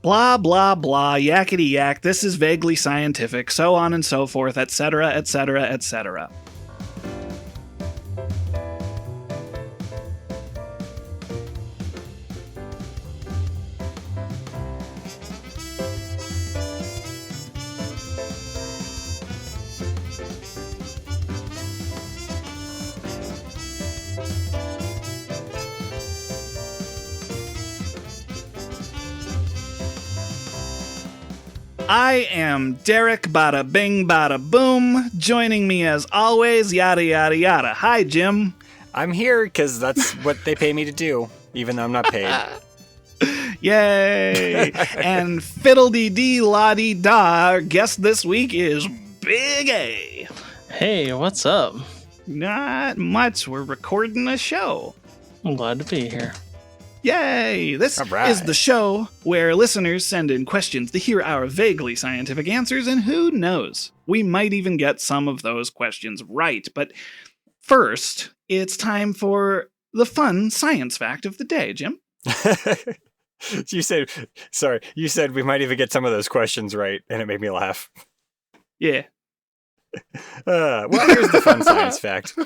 Blah, blah, blah, yakety yak, this is vaguely scientific, so on and so forth, etc., etc., etc. I am Derek Bada Bing Bada Boom. Joining me as always, yada yada yada. Hi, Jim. I'm here because that's what they pay me to do, even though I'm not paid. Yay! And fiddle-dee-dee-la-dee-da, our guest this week is Big A. Hey, what's up? Not much. We're recording a show. I'm glad to be here. Yay! This is the show where listeners send in questions to hear our vaguely scientific answers, and who knows, we might even get some of those questions right. But first, it's time for the fun science fact of the day, Jim. You said we might even get some of those questions right, and it made me laugh. Yeah. Well, here's the fun science fact.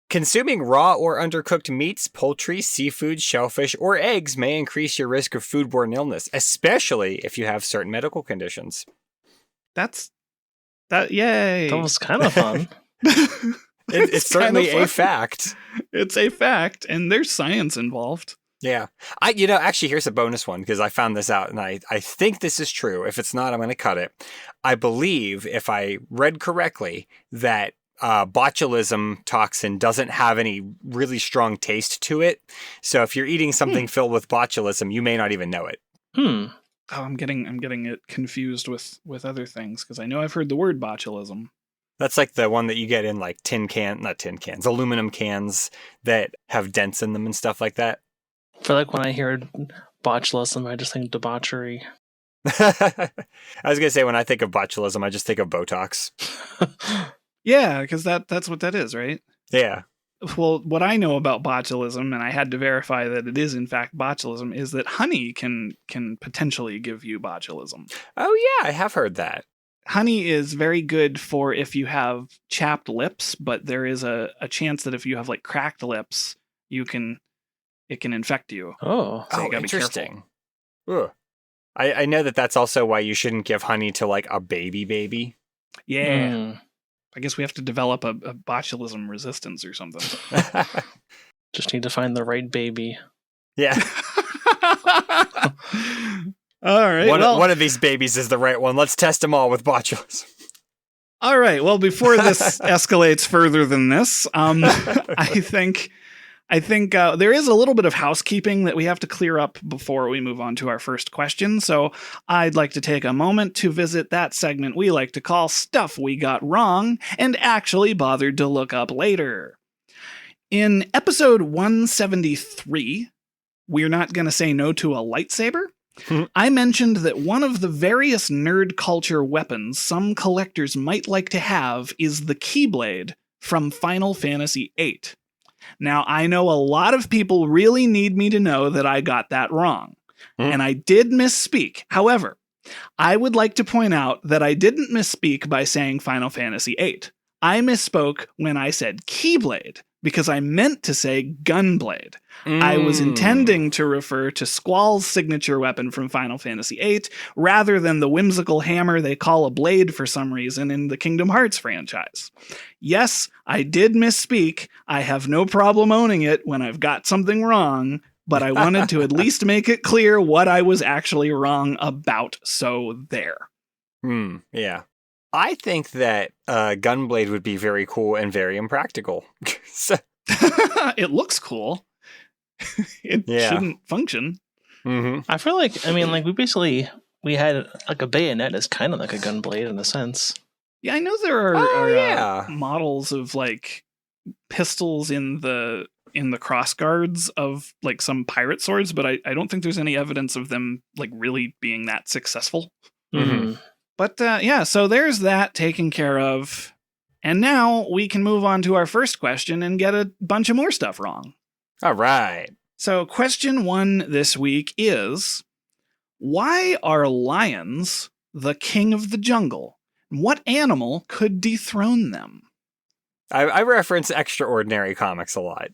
Consuming raw or undercooked meats, poultry, seafood, shellfish, or eggs may increase your risk of foodborne illness, especially if you have certain medical conditions. Yay. That was kind of fun. It's certainly a fact. It's a fact, and there's science involved. Yeah. Actually, here's a bonus one, because I found this out, and I think this is true. If it's not, I'm going to cut it. I believe, if I read correctly, that botulism toxin doesn't have any really strong taste to it. So if you're eating something filled with botulism, you may not even know it. Oh, I'm getting it confused with other things, because I know I've heard the word botulism. That's like the one that you get in like aluminum cans that have dents in them and stuff like that. I feel like when I hear botulism, I just think debauchery. I was going to say, when I think of botulism, I just think of Botox. Yeah, because that's what that is, right? Yeah. Well, what I know about botulism, and I had to verify that it is in fact botulism, is that honey can potentially give you botulism. Oh yeah, I have heard that. Honey is very good for if you have chapped lips, but there is a chance that if you have like cracked lips, it can infect you. Oh, so you gotta interesting. Be careful. I know that's also why you shouldn't give honey to like a baby. Yeah. I guess we have to develop a botulism resistance or something. Just need to find the right baby. Yeah. All right. One of these babies is the right one. Let's test them all with botulism. All right. Well, before this escalates further than this, I think there is a little bit of housekeeping that we have to clear up before we move on to our first question. So I'd like to take a moment to visit that segment we like to call Stuff We Got Wrong and actually bothered to look up later. In episode 173, We're Not Gonna Say No to a Lightsaber, I mentioned that one of the various nerd culture weapons some collectors might like to have is the Keyblade from Final Fantasy VIII. Now, I know a lot of people really need me to know that I got that wrong, and I did misspeak. However, I would like to point out that I didn't misspeak by saying Final Fantasy VIII. I misspoke when I said Keyblade, because I meant to say Gunblade. I was intending to refer to Squall's signature weapon from Final Fantasy VIII, rather than the whimsical hammer they call a blade for some reason in the Kingdom Hearts franchise. Yes, I did misspeak. I have no problem owning it when I've got something wrong, but I wanted to at least make it clear what I was actually wrong about, so there. Yeah. I think that Gunblade would be very cool and very impractical. It looks cool. It shouldn't function. I feel like, we had like a bayonet is kind of like a gunblade in a sense. Yeah, I know there are models of like pistols in the cross guards of like some pirate swords, but I don't think there's any evidence of them like really being that successful. But so there's that taken care of. And now we can move on to our first question and get a bunch of more stuff wrong. All right. So question 1 this week is, Why are lions the king of the jungle? What animal could dethrone them? I reference Extraordinary Comics a lot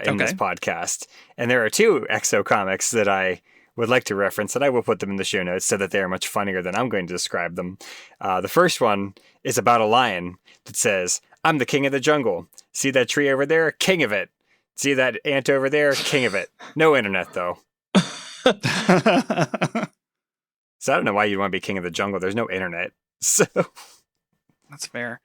in this podcast, and there are 2 Exo comics that I would like to reference, and I will put them in the show notes so that they are much funnier than I'm going to describe them. The first one is about a lion that says, "I'm the king of the jungle. See that tree over there? King of it. See that ant over there? King of it. No internet, though." So I don't know why you'd want to be king of the jungle. There's no internet. So That's fair.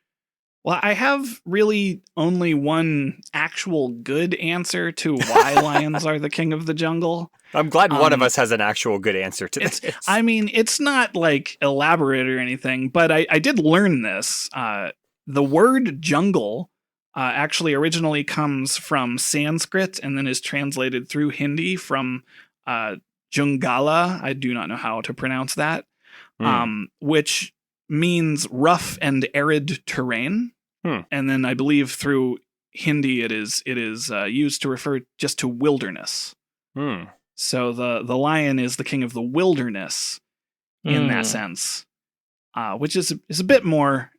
Well, I have really only one actual good answer to why lions are the king of the jungle. I'm glad one of us has an actual good answer to this. I mean, it's not like elaborate or anything, but I did learn this. The word jungle actually originally comes from Sanskrit and then is translated through Hindi from Jungala. I do not know how to pronounce that, which means rough and arid terrain. And then I believe through Hindi it is used to refer just to wilderness. So the lion is the king of the wilderness in that sense, which is a bit more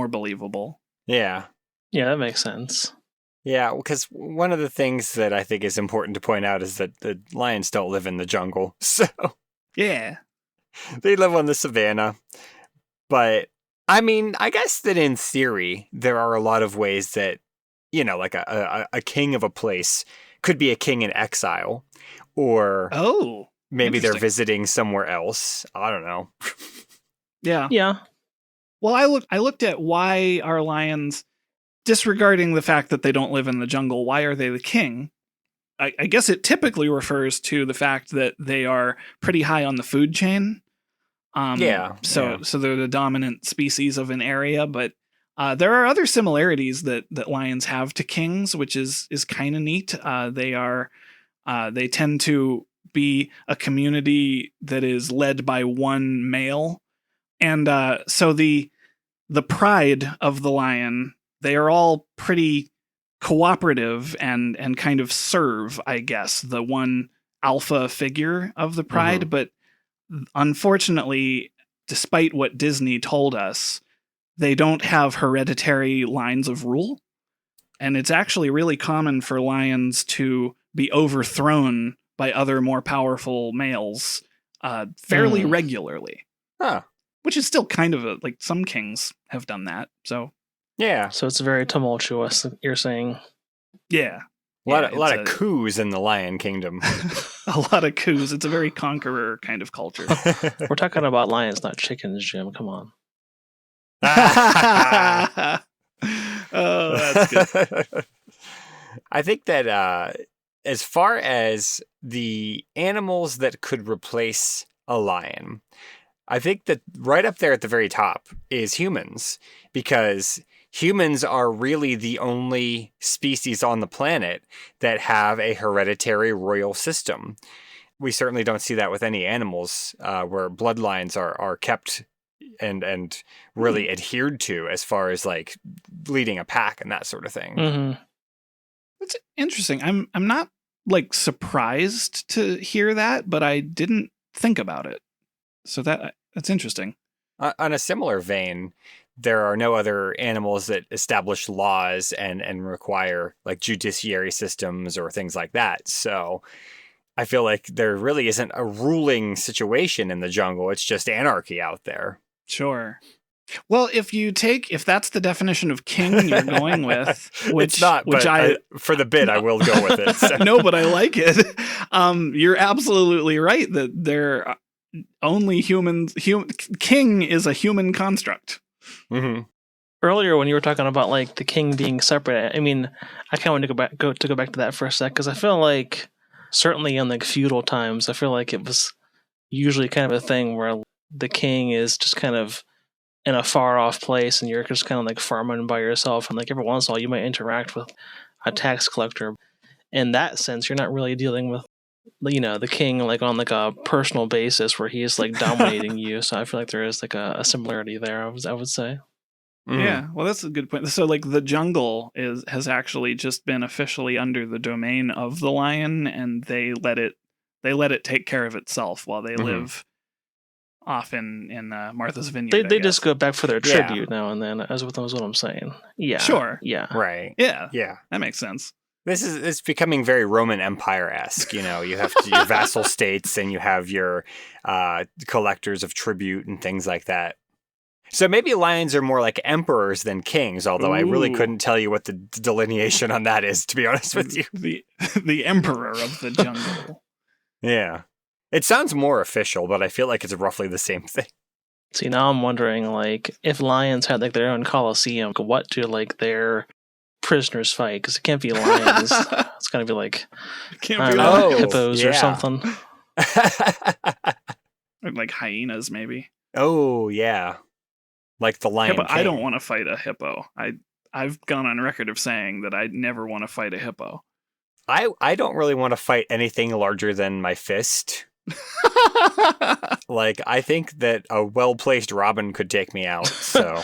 believable. Yeah, that makes sense. Yeah, because one of the things that I think is important to point out is that the lions don't live in the jungle. So yeah, they live on the savannah. But I mean, I guess that in theory, there are a lot of ways that, like a king of a place could be a king in exile, or maybe they're visiting somewhere else. I don't know. Yeah. Well, I looked at why are lions, disregarding the fact that they don't live in the jungle, why are they the king? I guess it typically refers to the fact that they are pretty high on the food chain. So they're the dominant species of an area, but there are other similarities that lions have to kings, which is kind of neat. They tend to be a community that is led by one male, and so the pride of the lion, they are all pretty cooperative and kind of serve, I guess, the one alpha figure of the pride, but unfortunately, despite what Disney told us, they don't have hereditary lines of rule. And it's actually really common for lions to be overthrown by other more powerful males fairly regularly. Huh. Which is still kind of like some kings have done that. So yeah. So it's very tumultuous, you're saying. Yeah. A lot of coups in the Lion Kingdom. A lot of coups. It's a very conqueror kind of culture. We're talking about lions, not chickens, Jim. Come on. Oh, that's good. I think that as far as the animals that could replace a lion, I think that right up there at the very top is humans, because humans are really the only species on the planet that have a hereditary royal system. We certainly don't see that with any animals where bloodlines are kept and really adhered to as far as like leading a pack and that sort of thing. Mm-hmm. That's interesting. I'm not like surprised to hear that, but I didn't think about it. So that's interesting. On a similar vein, there are no other animals that establish laws and require like judiciary systems or things like that. So I feel like there really isn't a ruling situation in the jungle. It's just anarchy out there. Sure. Well, if that's the definition of king you're going with, which it's not, which for the bit, I will go with it. So. No, but I like it. You're absolutely right that they're only humans. King is a human construct. Mm-hmm. Earlier, when you were talking about like the king being separate, I mean, I kind of want to go back to that for a sec, because I feel like certainly in like feudal times, I feel like it was usually kind of a thing where the king is just kind of in a far off place and you're just kind of like farming by yourself, and like every once in a while you might interact with a tax collector. In that sense, you're not really dealing with, the king like on like a personal basis where he is like dominating you. So I feel like there is like a similarity there, I would say. Yeah, well, that's a good point. So like the jungle has actually just been officially under the domain of the lion, and they let it They let it take care of itself while they live off in Martha's Vineyard. They just go back for their Yeah. tribute now and then, as what I'm saying. Yeah. Sure. Yeah. Right. Yeah, Yeah. that makes sense. It's becoming very Roman Empire-esque. You know, you have your vassal states and you have your collectors of tribute and things like that. So maybe lions are more like emperors than kings, although I really Ooh. couldn't tell you what the delineation on that is, to be honest with you. The emperor of the jungle. Yeah. It sounds more official, but I feel like it's roughly the same thing. See, now I'm wondering, like, if lions had like their own coliseum, what do like their prisoners fight? Because it can't be lions. It's gonna be like Can't I be don't know, like, hippos or something. or like hyenas, maybe. Oh, yeah. Like the Lion Hippo, King. I don't want to fight a hippo. I've gone on record of saying that I never want to fight a hippo. I don't really want to fight anything larger than my fist. Like, I think that a well-placed robin could take me out, so...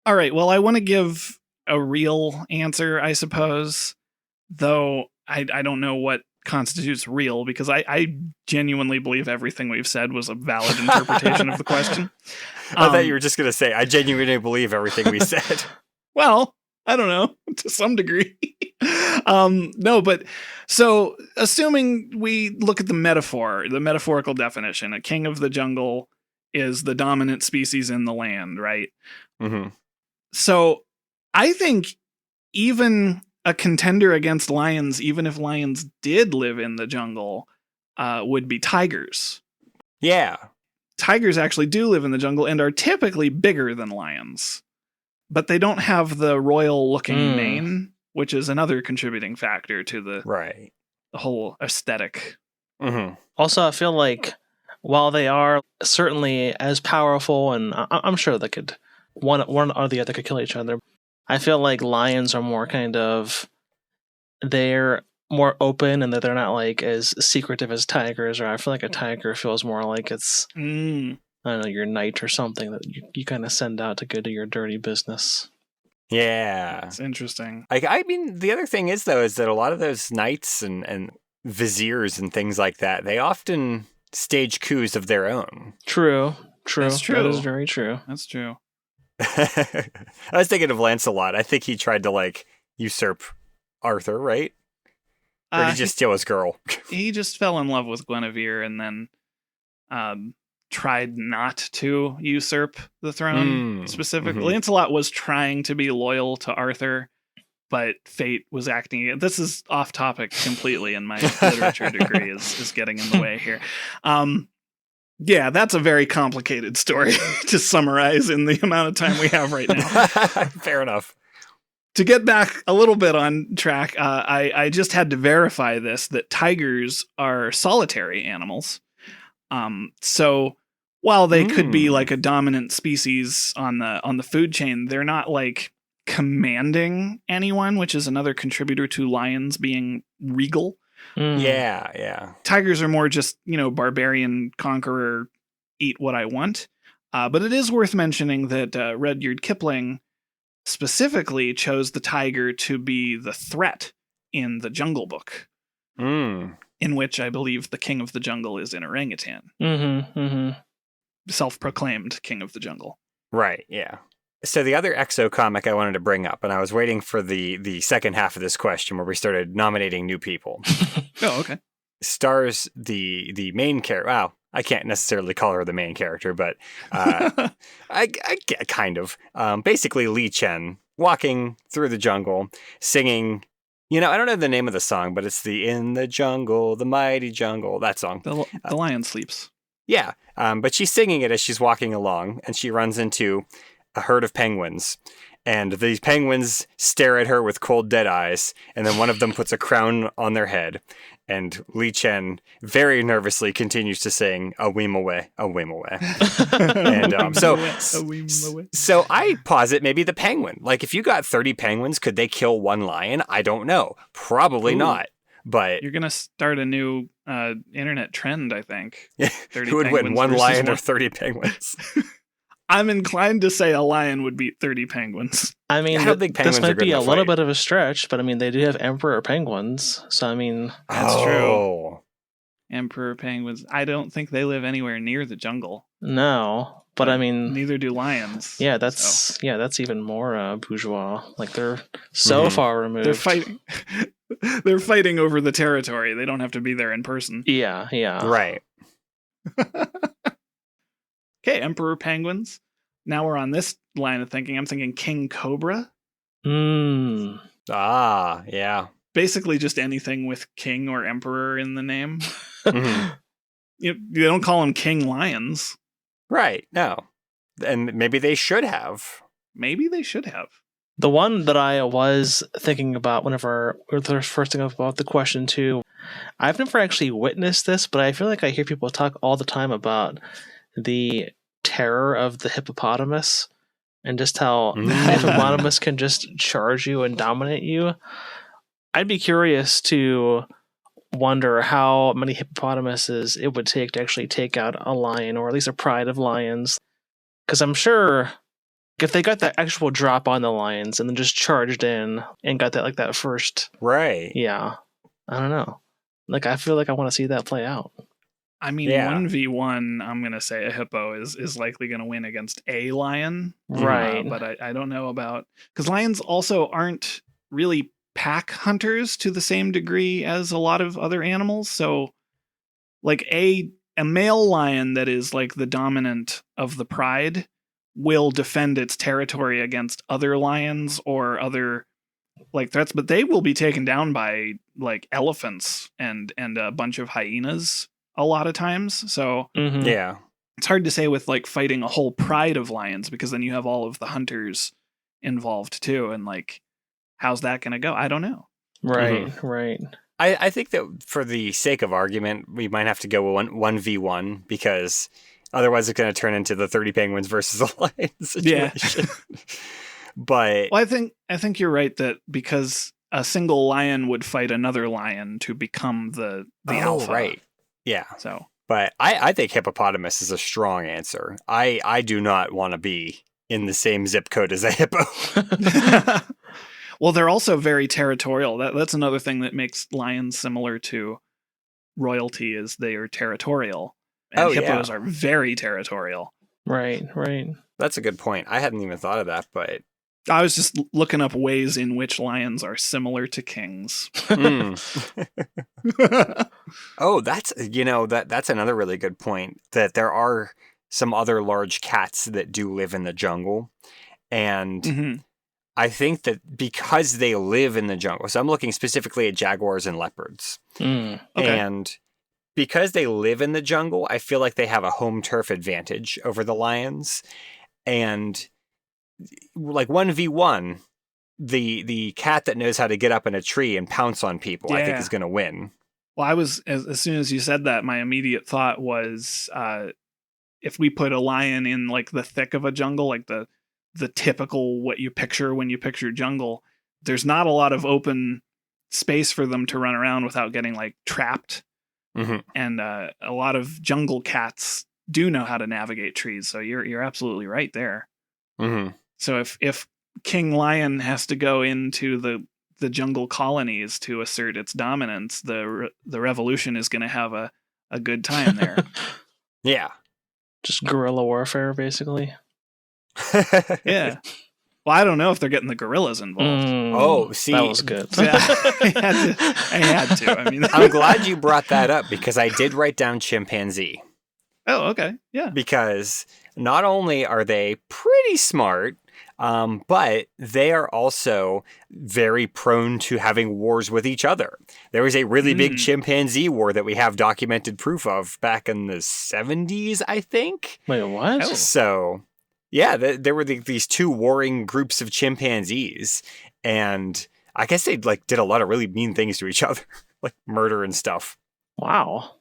All right, well, I want to give a real answer, I suppose, though I don't know what constitutes real, because I genuinely believe everything we've said was a valid interpretation of the question. I thought you were just going to say, I genuinely believe everything we said. Well, I don't know, to some degree. No, but so assuming we look at the metaphorical definition, a king of the jungle is the dominant species in the land, right? Mm-hmm. So I think even a contender against lions, even if lions did live in the jungle, would be tigers. Yeah. Tigers actually do live in the jungle and are typically bigger than lions, but they don't have the royal looking mane, which is another contributing factor to the whole aesthetic. Mm-hmm. Also, I feel like while they are certainly as powerful, and I'm sure they could one or the other could kill each other, I feel like lions are more they're more open and that they're not like as secretive as tigers. Or I feel like a tiger feels more like it's I don't know, your knight or something that you kind of send out to go do your dirty business. Yeah. It's interesting. I mean, the other thing is, though, is that a lot of those knights and viziers and things like that, they often stage coups of their own. True. That's true. That is very true. That's true. I was thinking of Lancelot. I think he tried to, like, usurp Arthur, right? Or did he just steal his girl? He just fell in love with Guinevere and then tried not to usurp the throne specifically. Mm-hmm. Lancelot was trying to be loyal to Arthur, but fate was acting. This is off topic completely, and my literature degree is getting in the way here. Yeah, that's a very complicated story to summarize in the amount of time we have right now. Fair enough. To get back a little bit on track, I just had to verify this, that tigers are solitary animals. So while they could be like a dominant species on the food chain, they're not like commanding anyone, which is another contributor to lions being regal. Yeah. Tigers are more just, barbarian conqueror, eat what I want. But it is worth mentioning that Rudyard Kipling specifically chose the tiger to be the threat in the Jungle Book, in which I believe the king of the jungle is an orangutan. Self-proclaimed king of the jungle. Right, yeah. So the other Exo comic I wanted to bring up, and I was waiting for the second half of this question where we started nominating new people. Oh, okay. Stars the main character. Wow, I can't necessarily call her the main character, but I kind of. Basically, Li Chen walking through the jungle, singing. I don't know the name of the song, but it's the "In the Jungle, the Mighty Jungle," that song. The lion sleeps. Yeah, but she's singing it as she's walking along, and she runs into a herd of penguins. And these penguins stare at her with cold, dead eyes, and then one of them puts a crown on their head. And Li Chen very nervously continues to sing, "A weem away, a weem away." And so I posit maybe the penguin. Like, if you got 30 penguins, could they kill one lion? I don't know. Probably not. But you're gonna start a new internet trend, I think. Who would win, one lion or 30 penguins? I'm inclined to say a lion would beat 30 penguins. I mean, I don't think penguins this might are good be in a a little fight. bit of a stretch, but I mean, they do have emperor penguins, so I mean, That's true. Emperor penguins. I don't think they live anywhere near the jungle. No, but I mean, neither do lions. yeah, that's even more bourgeois. Like they're so far removed. They're fighting. They're fighting over the territory. They don't have to be there in person. Yeah. Right. Okay, emperor penguins. Now we're on this line of thinking. I'm thinking king cobra. Ah, yeah. Basically just anything with king or emperor in the name. You don't call them king lions. Right, no. And maybe they should have. Maybe they should have. The one that I was thinking about whenever we were first thinking about the question too, I've never actually witnessed this, but I feel like I hear people talk all the time about the terror of the hippopotamus and just how the hippopotamus can just charge you and dominate you. I'd be curious to wonder how many hippopotamuses it would take to actually take out a lion, or at least a pride of lions. Because I'm sure if they got that actual drop on the lions and then just charged in and got that first. Right. Yeah. I don't know. Like, I feel like I want to see that play out. I mean, 1v1, I'm going to say a hippo is likely going to win against a lion. Right. But I don't know about... Because lions also aren't really pack hunters to the same degree as a lot of other animals. So, like, a male lion that is, like, the dominant of the pride will defend its territory against other lions or other, like, threats. But they will be taken down by, like, elephants and a bunch of hyenas a lot of times. So yeah, it's hard to say with like fighting a whole pride of lions, because then you have all of the hunters involved too, and like how's that going to go? I don't know. Right. I think that for the sake of argument, we might have to go 1v1 because otherwise it's going to turn into the 30 penguins versus the lions situation. Yeah. But well, I think you're right that because a single lion would fight another lion to become the alpha. Right. Yeah. So, but I think hippopotamus is a strong answer. I do not want to be in the same zip code as a hippo. Well, they're also very territorial. That's another thing that makes lions similar to royalty, is they are territorial. And hippos are very territorial. Right. That's a good point. I hadn't even thought of that, but I was just looking up ways in which lions are similar to kings. Oh, that's another really good point, that there are some other large cats that do live in the jungle. And I think that because they live in the jungle, so I'm looking specifically at jaguars and leopards. Okay. And because they live in the jungle, I feel like they have a home turf advantage over the lions. And like 1v1, the cat that knows how to get up in a tree and pounce on people, I think is going to win. Well, I was, as soon as you said that, my immediate thought was, if we put a lion in like the thick of a jungle, like the typical what you picture when you picture jungle, there's not a lot of open space for them to run around without getting like trapped. And a lot of jungle cats do know how to navigate trees, so you're absolutely right there. So if King Lion has to go into the jungle colonies to assert its dominance, the revolution is going to have a good time there. Yeah. Just guerrilla warfare, basically. Yeah. Well, I don't know if they're getting the gorillas involved. Oh, see. That was good. Yeah, I had to. I mean, I'm glad you brought that up because I did write down chimpanzee. Oh, okay. Yeah. Because not only are they pretty smart, but they are also very prone to having wars with each other. There was a really big chimpanzee war that we have documented proof of back in the 70s, I think. Wait, what? Oh. So, yeah, there were these two warring groups of chimpanzees, and I guess they like did a lot of really mean things to each other, like murder and stuff. Wow.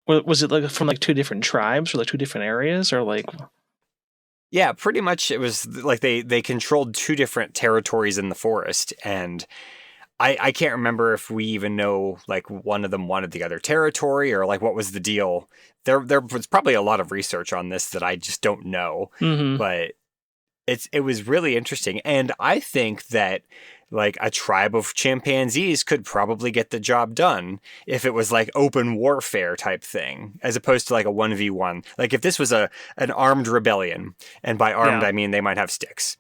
Was it like from like two different tribes or like two different areas or like? Yeah, pretty much it was like they controlled two different territories in the forest, and I can't remember if we even know like one of them wanted the other territory or like what was the deal. There was probably a lot of research on this that I just don't know, but it was really interesting. And I think that like a tribe of chimpanzees could probably get the job done if it was like open warfare type thing, as opposed to like a 1v1. Like if this was an armed rebellion, and by armed I mean they might have sticks.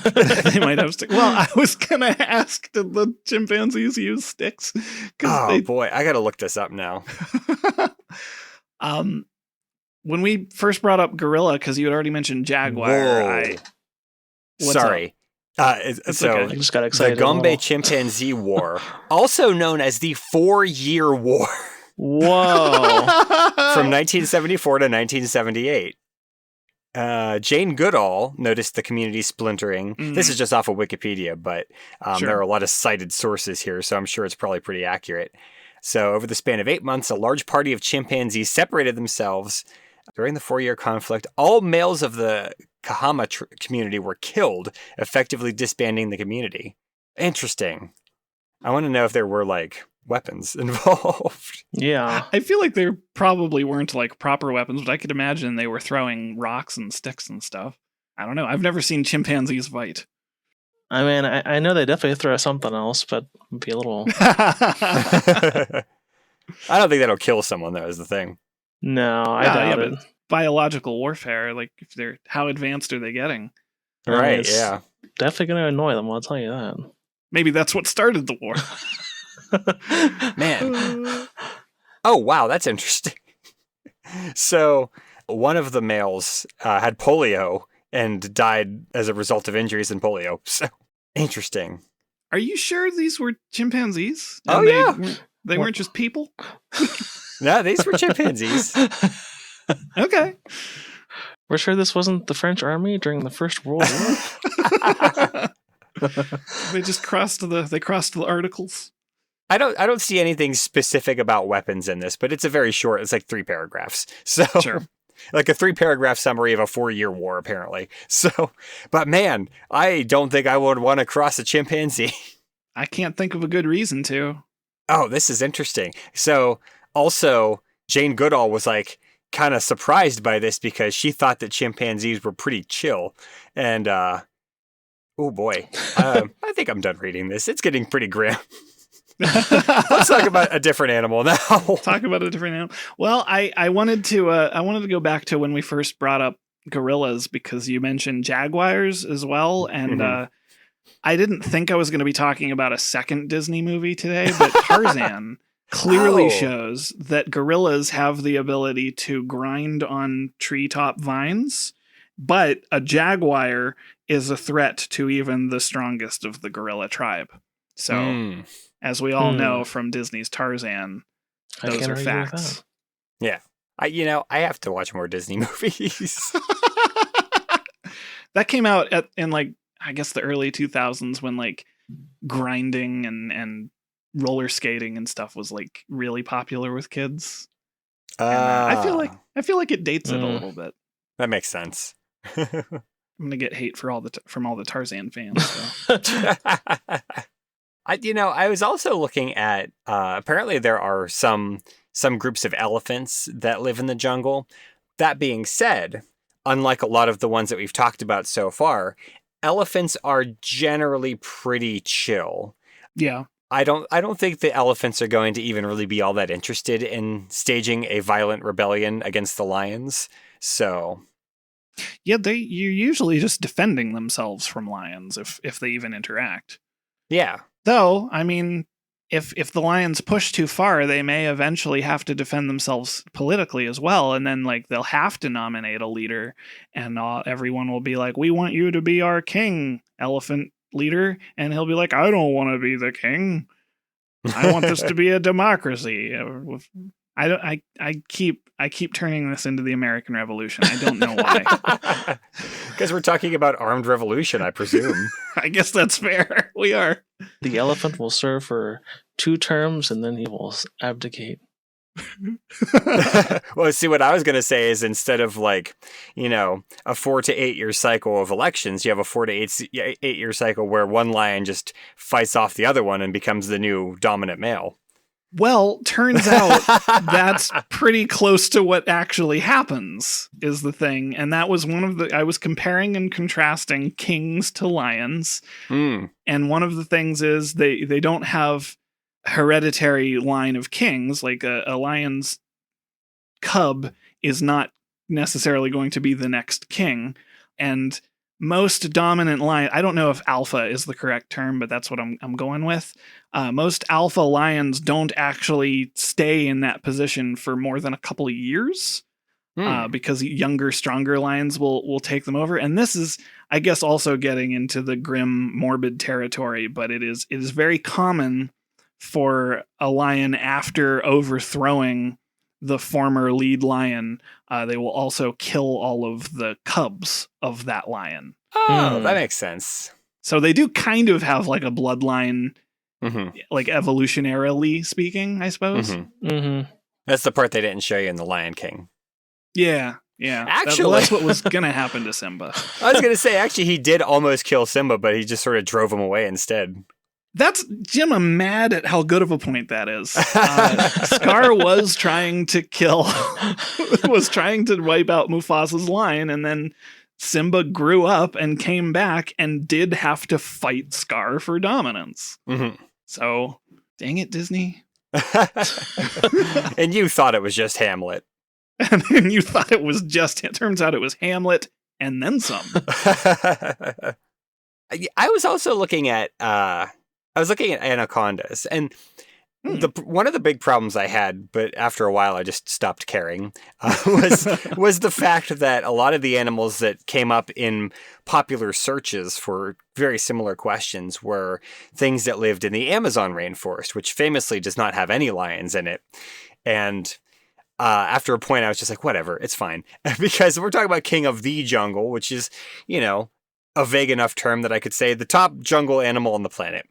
They might have sticks. Well, I was gonna ask, did the chimpanzees use sticks? Boy, I gotta look this up now. When we first brought up gorilla, because you had already mentioned jaguar, sorry. So okay. I just got excited. The Gombe Chimpanzee War, also known as the 4-Year War. Whoa. From 1974 to 1978. Jane Goodall noticed the community splintering. This is just off of Wikipedia, but there are a lot of cited sources here, so I'm sure it's probably pretty accurate. So over the span of 8 months, a large party of chimpanzees separated themselves. During the 4-year conflict, all males of the Kahama community were killed, effectively disbanding the community. Interesting. I want to know if there were, like, weapons involved. Yeah. I feel like there probably weren't, like, proper weapons, but I could imagine they were throwing rocks and sticks and stuff. I don't know. I've never seen chimpanzees fight. I mean, I know they definitely throw something else, but it'd be a little... I don't think that'll kill someone, though, is the thing. No, I doubt it. But biological warfare, like, how advanced are they getting? Right, yeah. Definitely going to annoy them, I'll tell you that. Maybe that's what started the war. Man. Oh, wow, that's interesting. So, one of the males had polio and died as a result of injuries in polio. So, interesting. Are you sure these were chimpanzees? And yeah. They weren't just people? No, these were chimpanzees. Okay. We're sure this wasn't the French army during the First World War? They just crossed the articles. I don't see anything specific about weapons in this, but it's it's like 3 paragraphs. So sure. Like a 3-paragraph summary of a 4-year war, apparently. So, but man, I don't think I would want to cross a chimpanzee. I can't think of a good reason to. Oh, this is interesting. So also Jane Goodall was like kind of surprised by this because she thought that chimpanzees were pretty chill. And, oh boy, I think I'm done reading this. It's getting pretty grim. Let's talk about a different animal now. Talk about a different animal. Well, I wanted to go back to when we first brought up gorillas because you mentioned jaguars as well, and I didn't think I was going to be talking about a second Disney movie today, but Tarzan clearly shows that gorillas have the ability to grind on treetop vines, but a jaguar is a threat to even the strongest of the gorilla tribe. So. As we all know from Disney's Tarzan, those are facts. Yeah. I have to watch more Disney movies. That came out in like, I guess the early 2000s when like grinding and roller skating and stuff was like really popular with kids. I feel like it dates it a little bit. That makes sense. I'm going to get hate from all the Tarzan fans. So. I was also looking at, apparently there are some groups of elephants that live in the jungle. That being said, unlike a lot of the ones that we've talked about so far, elephants are generally pretty chill. Yeah. I don't think the elephants are going to even really be all that interested in staging a violent rebellion against the lions. So, yeah, you're usually just defending themselves from lions if they even interact. Yeah. Though, I mean, if the lions push too far, they may eventually have to defend themselves politically as well, and then like they'll have to nominate a leader, and everyone will be like, "We want you to be our king, elephant leader," and he'll be like, "I don't want to be the king. I want this to be a democracy." I keep turning this into the American Revolution. I don't know why. Because we're talking about armed revolution, I presume. I guess that's fair. We are. The elephant will serve for 2 terms and then he will abdicate. Well, see, what I was going to say is instead of like, a 4 to 8 year cycle of elections, you have a 4 to 8 year cycle where one lion just fights off the other one and becomes the new dominant male. Well, turns out that's pretty close to what actually happens, is the thing. And that was I was comparing and contrasting kings to lions. Mm. And one of the things is they don't have hereditary line of kings. Like a lion's cub is not necessarily going to be the next king. And most dominant lion, I don't know if alpha is the correct term, but that's what I'm going with. Most alpha lions don't actually stay in that position for more than a couple of years because younger, stronger lions will take them over. And this is, I guess, also getting into the grim, morbid territory, but it is very common for a lion, after overthrowing the former lead lion, they will also kill all of the cubs of that lion. Oh, that makes sense. So they do kind of have like a bloodline, like evolutionarily speaking, I suppose. That's the part they didn't show you in The Lion King. Yeah. Actually, that's what was going to happen to Simba. I was going to say, actually, he did almost kill Simba, but he just sort of drove him away instead. That's Jim. I'm mad at how good of a point that is. Scar was trying to wipe out Mufasa's line, and then Simba grew up and came back and did have to fight Scar for dominance. So, dang it, Disney. And you thought it was just Hamlet. And then you thought it was it turns out it was Hamlet and then some. I was also looking at anacondas, and one of the big problems I had, but after a while I just stopped caring, was the fact that a lot of the animals that came up in popular searches for very similar questions were things that lived in the Amazon rainforest, which famously does not have any lions in it. And after a point, I was just like, whatever, it's fine. Because we're talking about king of the jungle, which is, a vague enough term that I could say the top jungle animal on the planet.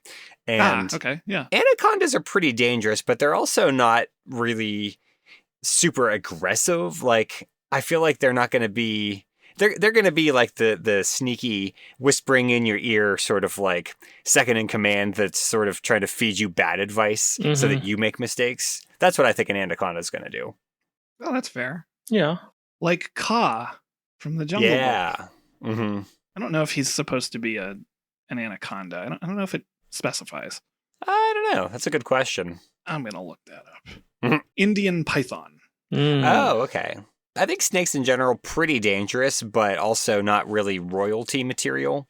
And okay, yeah. Anacondas are pretty dangerous, but they're also not really super aggressive. Like, I feel like they're not going to be... They're going to be like the sneaky whispering in your ear sort of like second in command that's sort of trying to feed you bad advice so that you make mistakes. That's what I think an anaconda is going to do. Oh, that's fair. Yeah. Like Kaa from the Jungle Book. Yeah. I don't know if he's supposed to be an anaconda. I don't know if it specifies. I don't know. That's a good question. I'm going to look that up. Indian python. Oh, okay. I think snakes in general pretty dangerous, but also not really royalty material.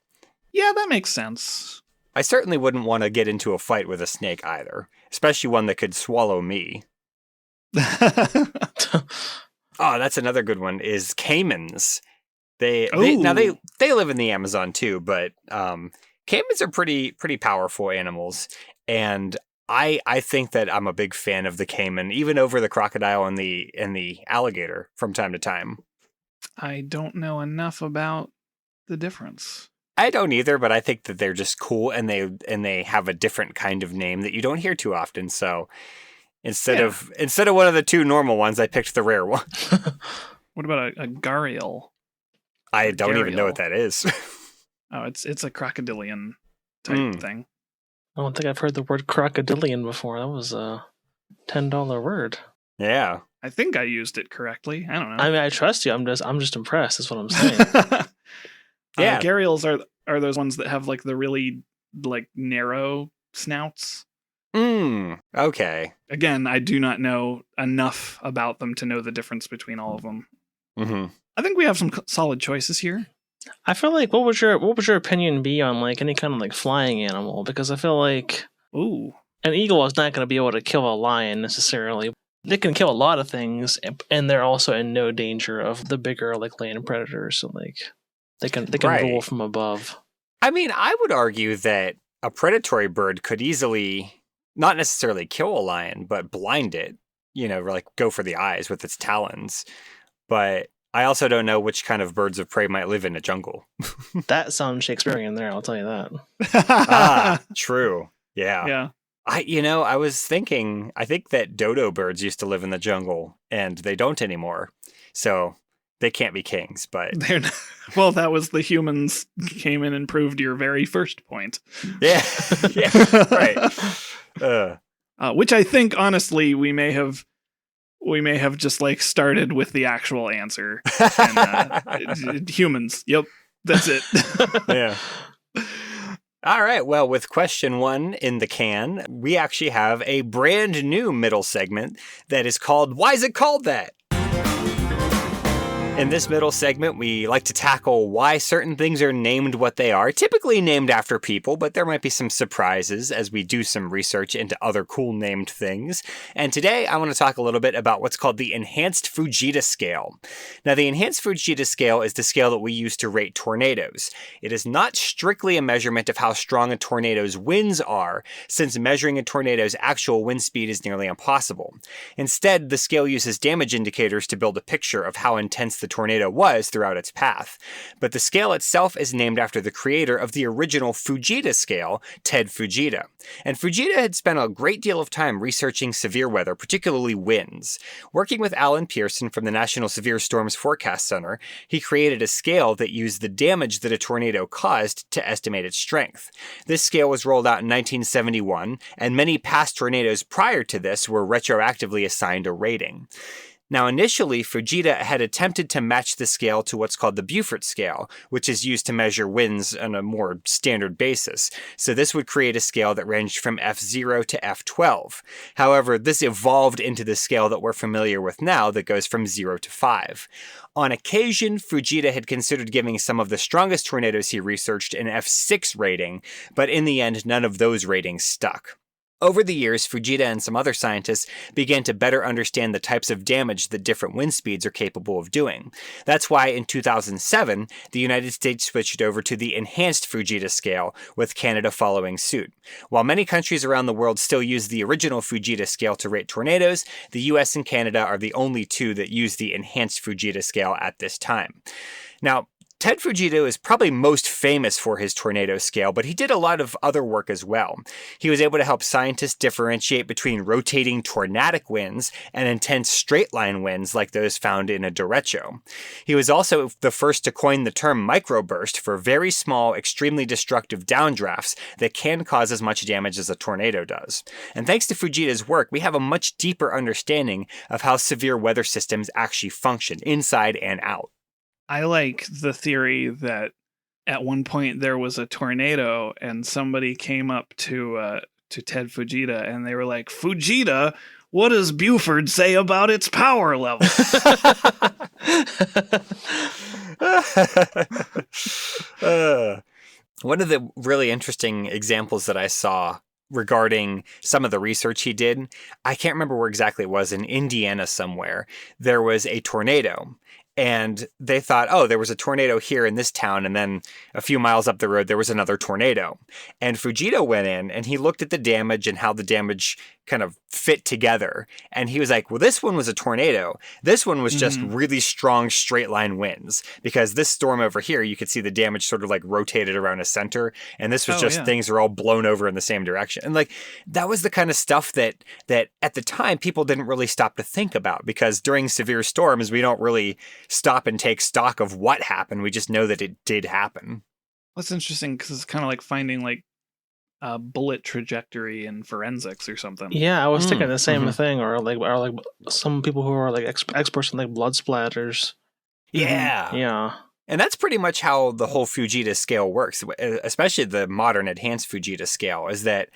Yeah, that makes sense. I certainly wouldn't want to get into a fight with a snake either, especially one that could swallow me. Oh, that's another good one, is caimans. They live in the Amazon too, but caimans are pretty powerful animals, and I think that I'm a big fan of the caiman, even over the crocodile and the alligator from time to time. I don't know enough about the difference. I don't either, but I think that they're just cool, and they have a different kind of name that you don't hear too often. So instead of one of the two normal ones, I picked the rare one. What about a gharial? I don't even know what that is. Oh, it's a crocodilian type thing. I don't think I've heard the word crocodilian before. That was a $10 word. Yeah. I think I used it correctly. I don't know. I mean, I trust you. I'm just impressed. That's what I'm saying. Yeah. Gharials are those ones that have like the really like narrow snouts. Okay. Again, I do not know enough about them to know the difference between all of them. I think we have some solid choices here. I feel like what would your opinion be on like any kind of like flying animal? Because I feel like an eagle is not going to be able to kill a lion necessarily. They can kill a lot of things, and they're also in no danger of the bigger like land predators. So like they can rule from above. I mean, I would argue that a predatory bird could easily not necessarily kill a lion, but blind it. Like go for the eyes with its talons. But I also don't know which kind of birds of prey might live in a jungle. That sounds Shakespearean there, I'll tell you that. True. Yeah. Yeah. I was thinking, I think that dodo birds used to live in the jungle, and they don't anymore. So they can't be kings, but... Well, that was the humans came in and proved your very first point. Yeah. Right. which I think honestly we may have just like started with the actual answer. And, humans. Yep, that's it. Yeah. All right. Well, with question 1 in the can, we actually have a brand new middle segment that is called Why Is It Called That? In this middle segment, we like to tackle why certain things are named what they are, typically named after people, but there might be some surprises as we do some research into other cool named things. And today, I want to talk a little bit about what's called the Enhanced Fujita Scale. Now, the Enhanced Fujita Scale is the scale that we use to rate tornadoes. It is not strictly a measurement of how strong a tornado's winds are, since measuring a tornado's actual wind speed is nearly impossible. Instead, the scale uses damage indicators to build a picture of how intense the tornado was throughout its path. But the scale itself is named after the creator of the original Fujita scale, Ted Fujita. And Fujita had spent a great deal of time researching severe weather, particularly winds. Working with Alan Pearson from the National Severe Storms Forecast Center, he created a scale that used the damage that a tornado caused to estimate its strength. This scale was rolled out in 1971, and many past tornadoes prior to this were retroactively assigned a rating. Now, initially, Fujita had attempted to match the scale to what's called the Beaufort scale, which is used to measure winds on a more standard basis. So this would create a scale that ranged from F0 to F12. However, this evolved into the scale that we're familiar with now that goes from 0 to 5. On occasion, Fujita had considered giving some of the strongest tornadoes he researched an F6 rating, but in the end, none of those ratings stuck. Over the years, Fujita and some other scientists began to better understand the types of damage that different wind speeds are capable of doing. That's why in 2007, the United States switched over to the Enhanced Fujita scale, with Canada following suit. While many countries around the world still use the original Fujita scale to rate tornadoes, the US and Canada are the only two that use the Enhanced Fujita scale at this time. Now, Ted Fujita is probably most famous for his tornado scale, but he did a lot of other work as well. He was able to help scientists differentiate between rotating tornadic winds and intense straight-line winds like those found in a derecho. He was also the first to coin the term microburst for very small, extremely destructive downdrafts that can cause as much damage as a tornado does. And thanks to Fujita's work, we have a much deeper understanding of how severe weather systems actually function, inside and out. I like the theory that at one point there was a tornado and somebody came up to Ted Fujita and they were like, "Fujita, what does Buford say about its power level?" One of the really interesting examples that I saw regarding some of the research he did, I can't remember where exactly it was, in Indiana somewhere, there was a tornado. And they thought, oh, there was a tornado here in this town, and then a few miles up the road, there was another tornado. And Fujita went in, and he looked at the damage and how the damage kind of fit together. And he was like, well, this one was a tornado. This one was just really strong straight line winds. Because this storm over here, you could see the damage sort of like rotated around a center. And this was things are all blown over in the same direction. And like, that was the kind of stuff that at the time, people didn't really stop to think about. Because during severe storms, we don't really stop and take stock of what happened. We just know that it did happen. That's interesting because it's kind of like finding like a bullet trajectory in forensics or something. Yeah, I was thinking the same thing, or like some people who are like experts in like blood splatters. Yeah. Yeah. And that's pretty much how the whole Fujita scale works, especially the modern enhanced Fujita scale, is that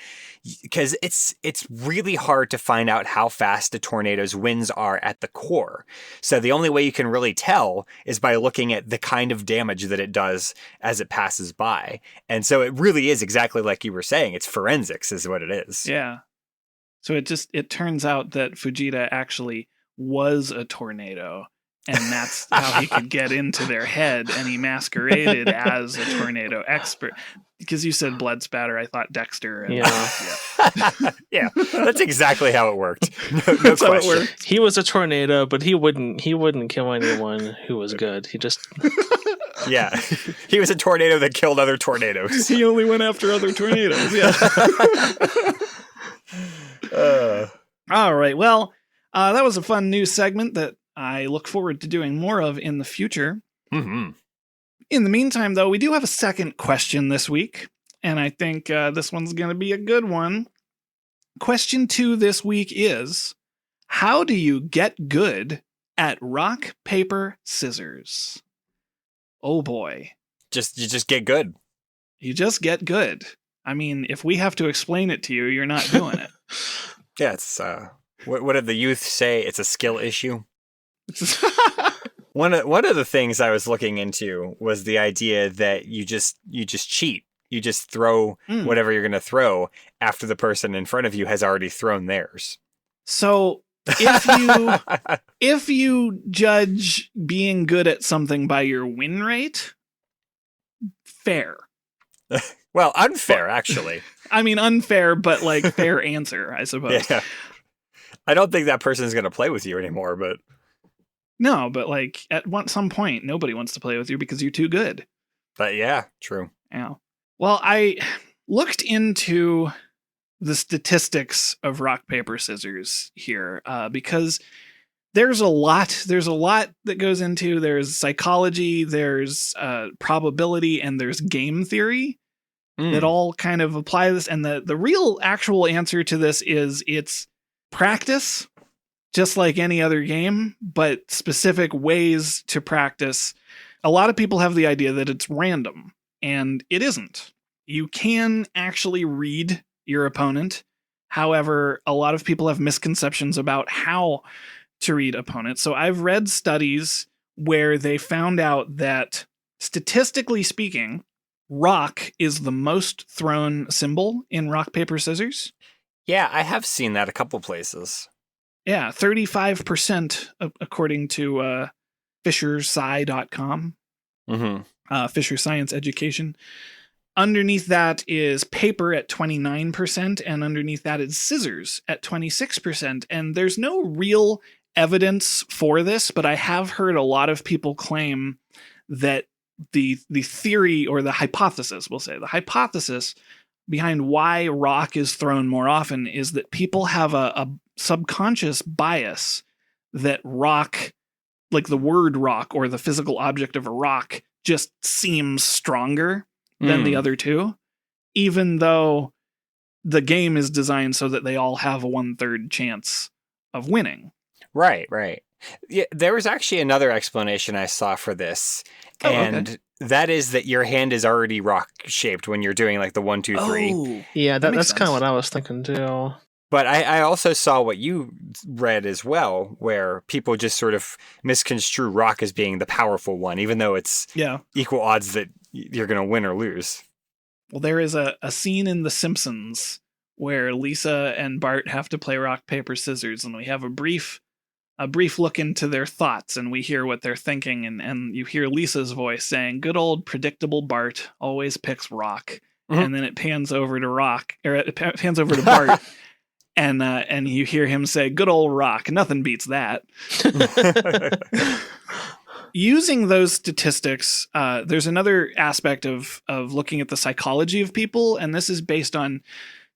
because it's really hard to find out how fast a tornado's winds are at the core. So the only way you can really tell is by looking at the kind of damage that it does as it passes by. And so it really is exactly like you were saying. It's forensics is what it is. Yeah. So it turns out that Fujita actually was a tornado. And that's how he could get into their head, and he masqueraded as a tornado expert. Because you said blood spatter, I thought Dexter. And, yeah, that's exactly how it worked. No that's question. how it worked. He was a tornado, but he wouldn't kill anyone who was good. He just yeah, he was a tornado that killed other tornadoes. He only went after other tornadoes. Yeah. All right. Well, that was a fun news segment that I look forward to doing more of in the future. Mm-hmm. In the meantime, though, we do have a second question this week, and I think this one's going to be a good one. Question 2 this week is, how do you get good at rock, paper, scissors? Oh boy. You just get good. You just get good. I mean, if we have to explain it to you, you're not doing it. Yeah, it's what did the youth say? It's a skill issue. One of the things I was looking into was the idea that you just cheat. You just throw whatever you're going to throw after the person in front of you has already thrown theirs. So if you judge being good at something by your win rate, fair. Well, unfair, actually. I mean, unfair, but like fair answer, I suppose. Yeah. I don't think that person is going to play with you anymore, but No, but like at some point, nobody wants to play with you because you're too good. But yeah, true. Yeah. Well, I looked into the statistics of rock, paper, scissors here because there's a lot that goes into. There's psychology, there's probability, and there's game theory that all kind of apply this. And the real actual answer to this is it's practice, just like any other game, but specific ways to practice. A lot of people have the idea that it's random, and it isn't. You can actually read your opponent. However, a lot of people have misconceptions about how to read opponents. So I've read studies where they found out that statistically speaking, rock is the most thrown symbol in rock, paper, scissors. Yeah, I have seen that a couple places. Yeah, 35% according to FisherSci.com, Fisher Science Education. Underneath that is paper at 29%, and underneath that is scissors at 26%. And there's no real evidence for this, but I have heard a lot of people claim that the theory, or the hypothesis, we'll say, the hypothesis behind why rock is thrown more often is that people have a subconscious bias that rock, like the word rock or the physical object of a rock, just seems stronger than the other two, even though the game is designed so that they all have a 1/3 chance of winning. Right. Yeah, there was actually another explanation I saw for this, and that is that your hand is already rock shaped when you're doing like the 1, 2, 3. Oh, Yeah, that's kind of what I was thinking too. But I also saw what you read as well, where people just sort of misconstrue rock as being the powerful one, even though it's equal odds that you're going to win or lose. Well, there is a scene in The Simpsons where Lisa and Bart have to play rock, paper, scissors, and we have a brief look into their thoughts, and we hear what they're thinking, and you hear Lisa's voice saying, "Good old predictable Bart always picks rock," and then it pans over to Bart. And you hear him say, "Good old rock. Nothing beats that." Using those statistics, there's another aspect of looking at the psychology of people, and this is based on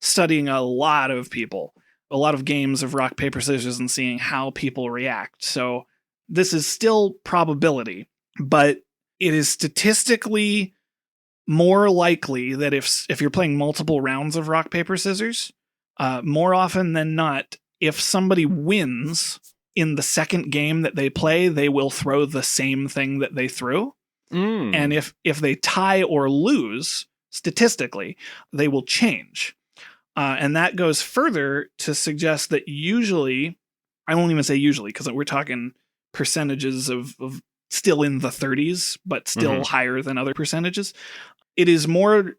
studying a lot of people, a lot of games of rock, paper, scissors, and seeing how people react. So this is still probability, but it is statistically more likely that if you're playing multiple rounds of rock, paper, scissors, more often than not, if somebody wins in the second game that they play, they will throw the same thing that they threw. And if they tie or lose, statistically, they will change. And that goes further to suggest that usually, I won't even say usually, because we're talking percentages of still in the 30s, but still higher than other percentages. It is more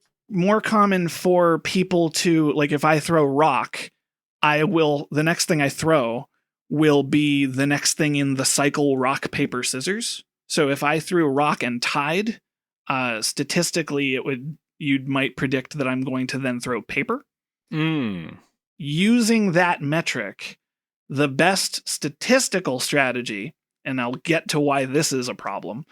common for people to, like, if I throw rock, the next thing I throw will be the next thing in the cycle rock, paper, scissors. So if I threw rock and tied, statistically you might predict that I'm going to then throw paper. Using that metric, the best statistical strategy, and I'll get to why this is a problem,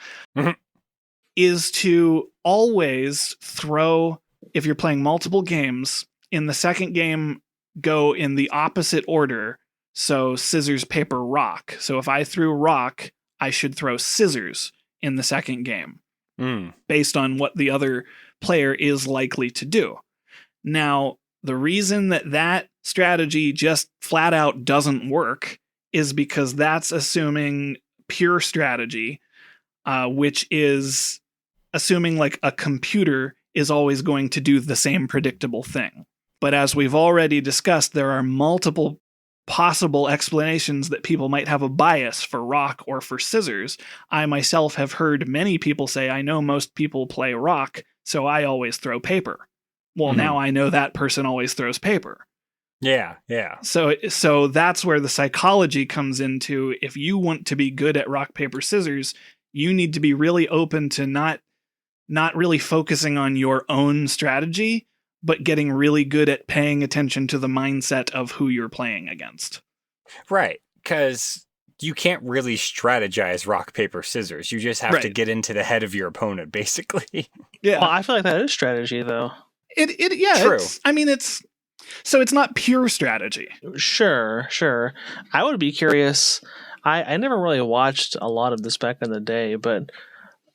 is to always throw, if you're playing multiple games, in the second game, go in the opposite order. So scissors, paper, rock. So if I threw rock, I should throw scissors in the second game based on what the other player is likely to do. Now, The reason that strategy just flat out doesn't work is because that's assuming pure strategy, which is assuming like a computer is always going to do the same predictable thing. But as we've already discussed, there are multiple possible explanations that people might have a bias for rock or for scissors. I myself have heard many people say, I know most people play rock, so I always throw paper. Well, now I know that person always throws paper. Yeah. So that's where the psychology comes into. If you want to be good at rock, paper, scissors, you need to be really open to not really focusing on your own strategy, but getting really good at paying attention to the mindset of who you're playing against. Right, because you can't really strategize rock, paper, scissors. You just have to get into the head of your opponent, basically. Yeah. Well, I feel like that is strategy, though. Yeah. True. It's not pure strategy. Sure. I would be curious. I never really watched a lot of this back in the day, but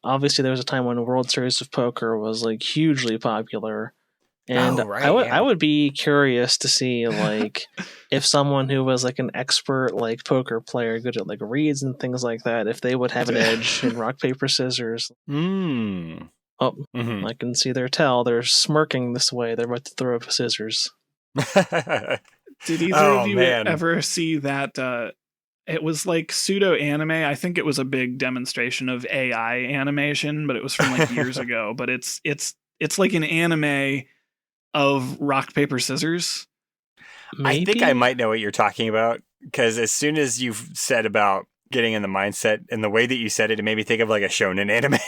obviously there was a time when World Series of Poker was like hugely popular. And I would be curious to see like if someone who was like an expert like poker player, good at like reads and things like that, if they would have an edge in rock, paper, scissors. Oh, I can see their tell. They're smirking this way. They're about to throw up scissors. Did either of you ever see that? It was like pseudo anime. I think it was a big demonstration of AI animation, but it was from like years ago. But it's like an anime of rock, paper, scissors. Maybe? I think I might know what you're talking about, because as soon as you've said about getting in the mindset and the way that you said it, it made me think of like a shonen anime.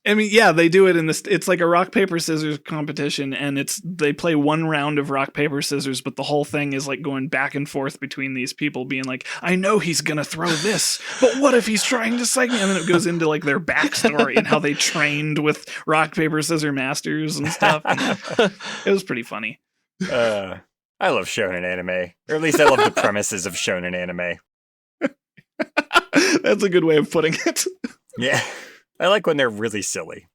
I mean, yeah, they do it in this. It's like a rock, paper, scissors competition, and they play one round of rock, paper, scissors, but the whole thing is like going back and forth between these people being like, I know he's going to throw this, but what if he's trying to psych me? And then it goes into like their backstory and how they trained with rock, paper, scissors masters and stuff. And it was pretty funny. I love shonen anime, or at least I love the premises of shonen anime. That's a good way of putting it. Yeah. I like when they're really silly.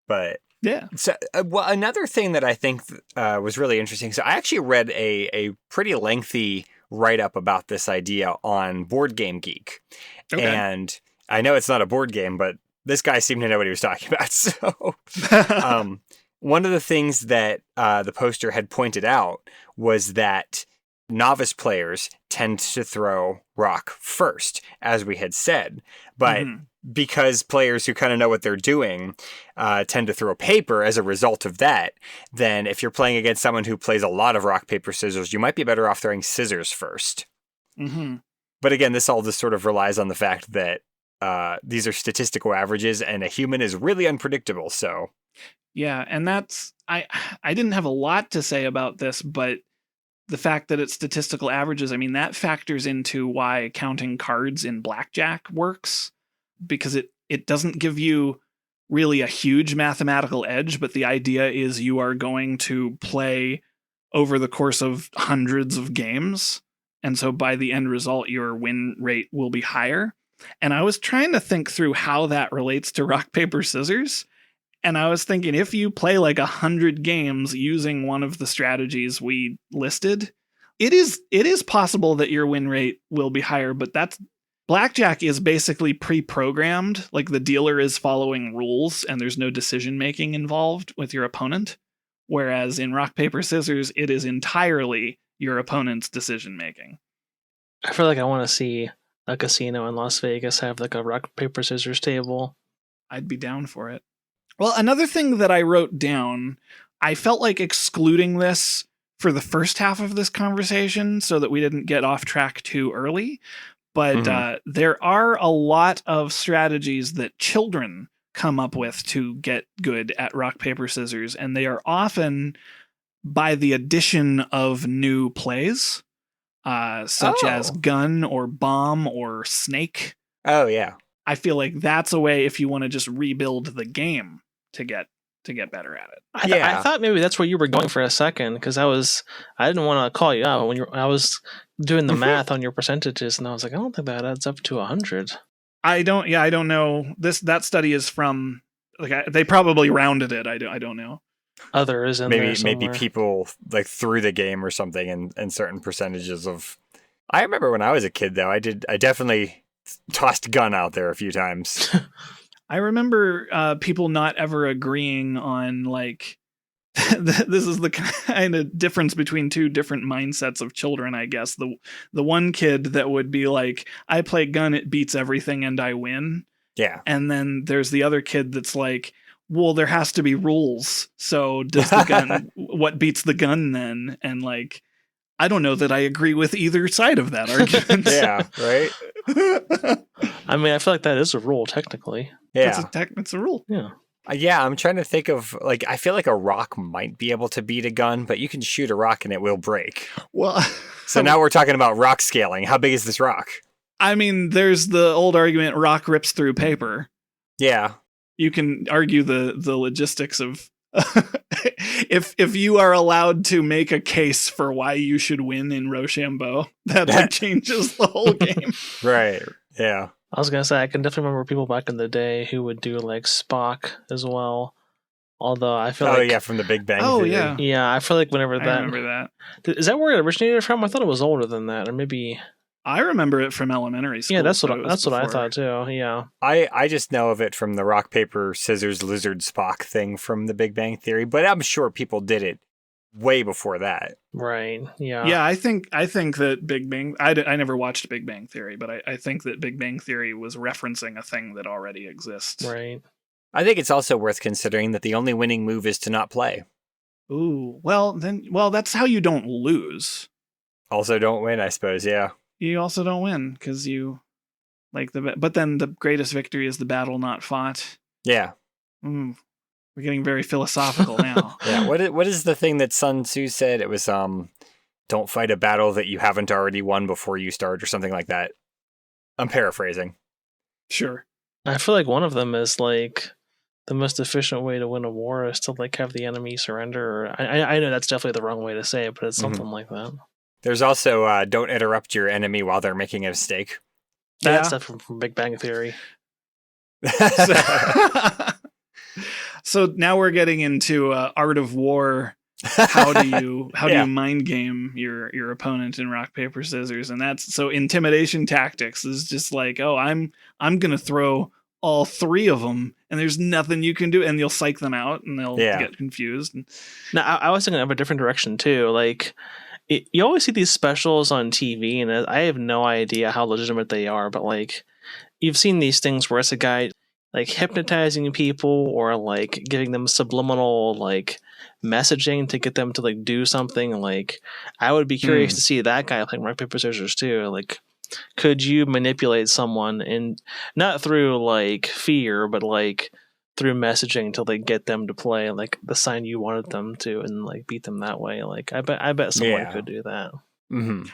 But yeah. So, well, another thing that I think was really interesting. So I actually read a pretty lengthy write-up about this idea on Board Game Geek. Okay. And I know it's not a board game, but this guy seemed to know what he was talking about. So one of the things that the poster had pointed out was that novice players tend to throw rock first, as we had said. But because players who kind of know what they're doing tend to throw paper as a result of that, then if you're playing against someone who plays a lot of rock, paper, scissors, you might be better off throwing scissors first. But again, this all just sort of relies on the fact that these are statistical averages and a human is really unpredictable. So yeah, and that's I didn't have a lot to say about this, but the fact that it's statistical averages, I mean, that factors into why counting cards in blackjack works, because it doesn't give you really a huge mathematical edge, but the idea is you are going to play over the course of hundreds of games, and so by the end result, your win rate will be higher. And I was trying to think through how that relates to rock, paper, scissors. And I was thinking, if you play like 100 games using one of the strategies we listed, it is possible that your win rate will be higher, but blackjack is basically pre-programmed. Like the dealer is following rules and there's no decision making involved with your opponent. Whereas in rock, paper, scissors, it is entirely your opponent's decision making. I feel like I want to see a casino in Las Vegas have like a rock, paper, scissors table. I'd be down for it. Well, another thing that I wrote down, I felt like excluding this for the first half of this conversation so that we didn't get off track too early. But there are a lot of strategies that children come up with to get good at rock, paper, scissors, and they are often by the addition of new plays, such as gun or bomb or snake. Oh, yeah. I feel like that's a way if you want to just rebuild the game to get better at it. I thought maybe that's where you were going for a second, because I didn't want to call you out when I was doing the math on your percentages, and I was like, I don't think that adds up to 100. I don't know. That study is from they probably rounded it. I don't know. others in there maybe somewhere. people like through the game or something, and certain percentages of. I remember when I was a kid though, I definitely tossed gun out there a few times. I remember people not ever agreeing on like this is the kind of difference between two different mindsets of children, I guess. The one kid that would be like, I play gun, it beats everything and I win. Yeah. And then there's the other kid that's like, well, there has to be rules. So does the gun what beats the gun then? And like, I don't know that I agree with either side of that argument. Yeah, right? I mean, I feel like that is a rule technically. Yeah. It's a rule. Yeah. Yeah, I'm trying to think of, like, I feel like a rock might be able to beat a gun, but you can shoot a rock and it will break. Well, So now we're talking about rock scaling. How big is this rock? I mean, there's the old argument, rock rips through paper. Yeah. You can argue the logistics of if you are allowed to make a case for why you should win in Rochambeau, that like changes the whole game. Right. Yeah. I was gonna say I can definitely remember people back in the day who would do like Spock as well. Although I feel like yeah, from the Big Bang Oh, Theory. yeah, I feel like whenever I remember that. is that where it originated from? I thought it was older than that, or maybe I remember it from elementary school. yeah. That's so what it was I before. thought too. Yeah, I just know of it from the rock, paper, scissors, lizard, Spock thing from the Big Bang Theory, but I'm sure people did it way before that. right. Yeah, Yeah, I think that Big Bang. I never watched Big Bang Theory, but I think that Big Bang Theory was referencing a thing that already exists. right. I think it's also worth considering that the only winning move is to not play. Ooh, well that's how you don't lose. Also, don't win, I suppose. Yeah. You also don't win because you like but then the greatest victory is the battle not fought. Yeah. We're getting very philosophical now. Yeah. What is the thing that Sun Tzu said? It was don't fight a battle that you haven't already won before you start, or something like that. I'm paraphrasing. Sure. I feel like one of them is like the most efficient way to win a war is to like have the enemy surrender. Or I know that's definitely the wrong way to say it, but it's something like that. There's also don't interrupt your enemy while they're making a mistake. That's stuff from Big Bang Theory. So now we're getting into art of war. How do you mind game your opponent in rock paper scissors? And that's so intimidation tactics is just like, oh, I'm gonna throw all three of them, and there's nothing you can do, and you'll psych them out, and they'll get confused. Now I was thinking of a different direction too. Like you always see these specials on TV, and I have no idea how legitimate they are, but like you've seen these things where it's a guy like hypnotizing people or like giving them subliminal like messaging to get them to like do something. Like I would be curious to see that guy playing rock paper scissors too. Like could you manipulate someone and not through like fear but like through messaging to like get them to play like the sign you wanted them to and like beat them that way? Like I bet someone could do that. Mm-hmm.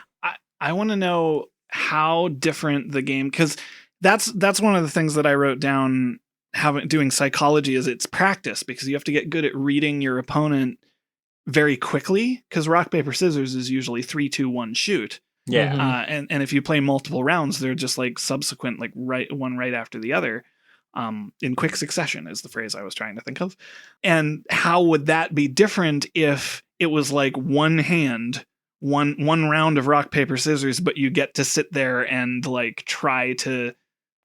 I want to know how different the game, because that's one of the things that I wrote down doing psychology is its practice, because you have to get good at reading your opponent very quickly, because rock paper scissors is usually 3, 2, 1 shoot. Yeah. And if you play multiple rounds, they're just like subsequent, like one right after the other. In quick succession is the phrase I was trying to think of. And how would that be different if it was like one round of rock paper scissors, but you get to sit there and like try to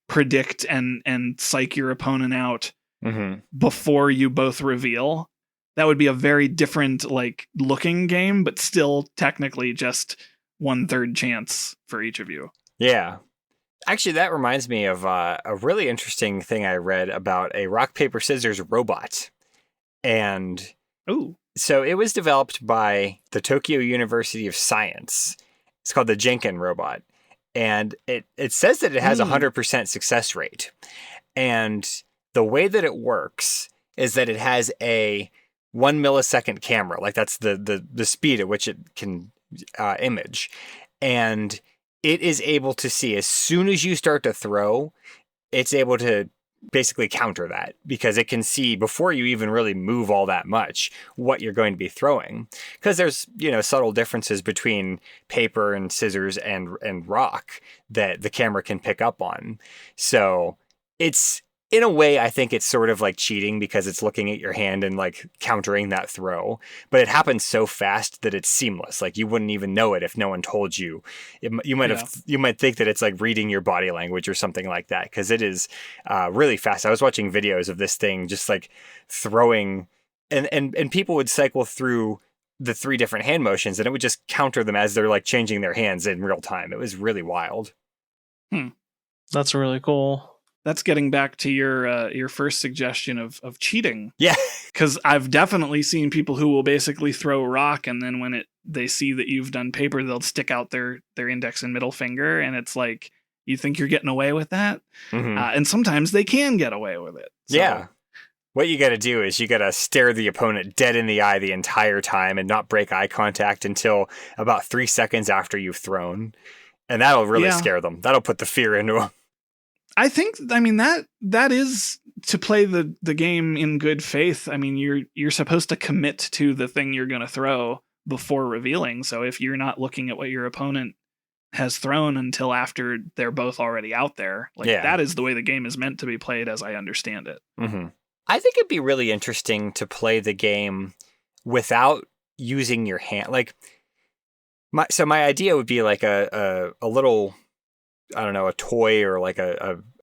predict and psych your opponent out before you both reveal? That would be a very different like looking game, but still technically just 1/3 chance for each of you. Yeah. Actually, that reminds me of a really interesting thing I read about a rock, paper, scissors robot. And so it was developed by the Tokyo University of Science. It's called the Jenkin robot. And it says that it has a 100% success rate. And the way that it works is that it has a 1 millisecond camera. Like that's the speed at which it can image. And it is able to see as soon as you start to throw, it's able to basically counter that, because it can see before you even really move all that much what you're going to be throwing. Because there's, subtle differences between paper and scissors and rock that the camera can pick up on. So it's in a way, I think it's sort of like cheating because it's looking at your hand and like countering that throw. But it happens so fast that it's seamless. Like you wouldn't even know it if no one told you. You might think that it's like reading your body language or something like that, because it is really fast. I was watching videos of this thing just like throwing, and people would cycle through the 3 different hand motions, and it would just counter them as they're like changing their hands in real time. It was really wild. That's really cool. That's getting back to your first suggestion of cheating. Yeah. Because I've definitely seen people who will basically throw rock, and then when they see that you've done paper, they'll stick out their index and middle finger, and it's like, you think you're getting away with that? Mm-hmm. And sometimes they can get away with it. So. Yeah. What you got to do is you got to stare the opponent dead in the eye the entire time and not break eye contact until about 3 seconds after you've thrown. And that'll really scare them. That'll put the fear into them. I mean, that is to play the game in good faith. I mean, you're supposed to commit to the thing you're going to throw before revealing. So if you're not looking at what your opponent has thrown until after they're both already out there, that is the way the game is meant to be played, as I understand it. Mm-hmm. I think it'd be really interesting to play the game without using your hand. Like, my idea would be like a little, I don't know, a toy, or like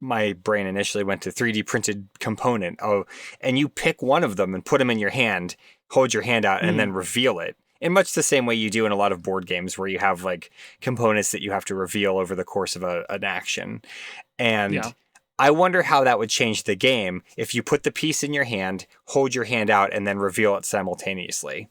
my brain initially went to 3D printed component. Oh, and you pick one of them and put them in your hand, hold your hand out, and then reveal it. In much the same way you do in a lot of board games where you have like components that you have to reveal over the course of an action. And I wonder how that would change the game if you put the piece in your hand, hold your hand out, and then reveal it simultaneously.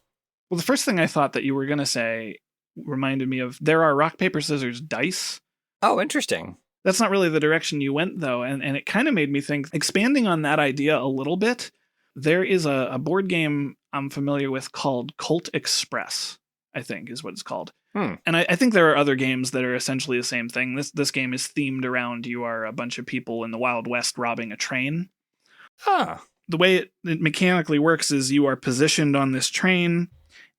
Well, the first thing I thought that you were going to say reminded me of, there are rock, paper, scissors dice. Oh, interesting. That's not really the direction you went, though. And it kind of made me think, expanding on that idea a little bit, there is a board game I'm familiar with called Colt Express, I think is what it's called. And I think there are other games that are essentially the same thing. This game is themed around, you are a bunch of people in the Wild West robbing a train. The way it mechanically works is you are positioned on this train,